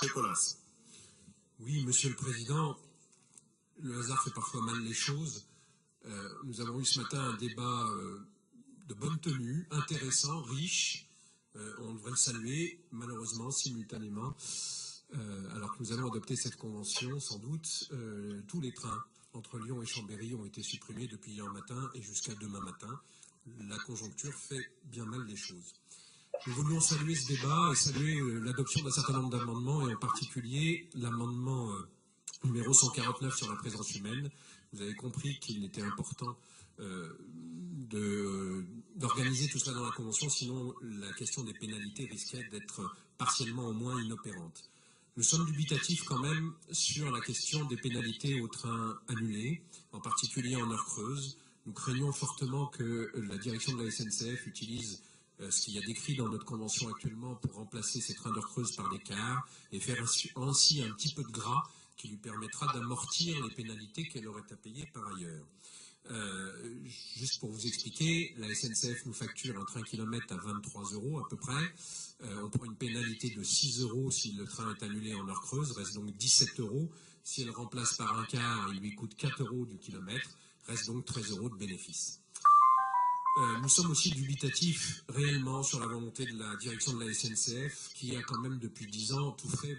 Colas. Oui, Monsieur le Président, le hasard fait parfois mal les choses. Nous avons eu ce matin un débat de bonne tenue, intéressant, riche. On devrait le saluer, malheureusement, simultanément. Alors que nous allons adopter cette convention, sans doute, tous les trains entre Lyon et Chambéry ont été supprimés depuis hier matin et jusqu'à demain matin. La conjoncture fait bien mal les choses. Nous voulions saluer ce débat et saluer l'adoption d'un certain nombre d'amendements, et en particulier l'amendement numéro 149 sur la présence humaine. Vous avez compris qu'il était important d'organiser tout cela dans la Convention, sinon la question des pénalités risquait d'être partiellement au moins inopérante. Nous sommes dubitatifs quand même sur la question des pénalités aux trains annulés, en particulier en heure creuse. Nous craignons fortement que la direction de la SNCF utilise ce qu'il y a décrit dans notre convention actuellement pour remplacer ces trains d'heure creuse par des cars et faire ainsi un petit peu de gras qui lui permettra d'amortir les pénalités qu'elle aurait à payer par ailleurs. Juste pour vous expliquer, la SNCF nous facture un train kilomètre à 23 € à peu près. On prend une pénalité de 6 € si le train est annulé en heure creuse, reste donc 17 €. Si elle remplace par un car, il lui coûte 4 € du kilomètre, reste donc 13 € de bénéfice. Nous sommes aussi dubitatifs réellement sur la volonté de la direction de la SNCF qui a quand même depuis 10 ans tout fait,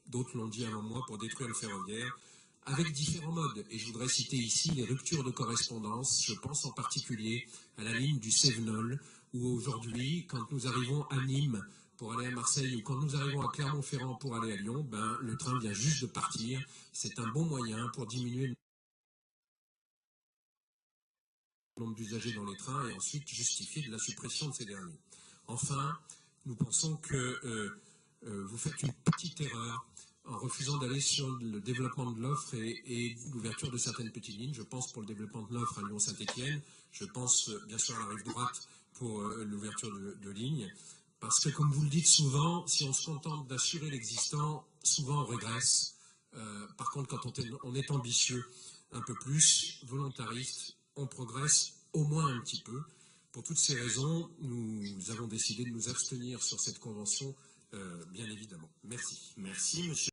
d'autres l'ont dit avant moi, pour détruire le ferroviaire, avec différents modes. Et je voudrais citer ici les ruptures de correspondance. Je pense en particulier à la ligne du Cévenol, où aujourd'hui, quand nous arrivons à Nîmes pour aller à Marseille ou quand nous arrivons à Clermont-Ferrand pour aller à Lyon, le train vient juste de partir. C'est un bon moyen pour diminuer le nombre d'usagers dans les trains et ensuite justifier de la suppression de ces derniers. Enfin, nous pensons que vous faites une petite erreur en refusant d'aller sur le développement de l'offre et l'ouverture de certaines petites lignes. Je pense pour le développement de l'offre à Lyon-Saint-Étienne, je pense bien sûr à la rive droite pour l'ouverture de lignes, parce que comme vous le dites souvent, si on se contente d'assurer l'existant, souvent on régresse. Par contre, quand on est ambitieux, un peu plus, volontariste, on progresse au moins un petit peu. Pour toutes ces raisons, nous avons décidé de nous abstenir sur cette convention, bien évidemment. Merci. Merci, monsieur.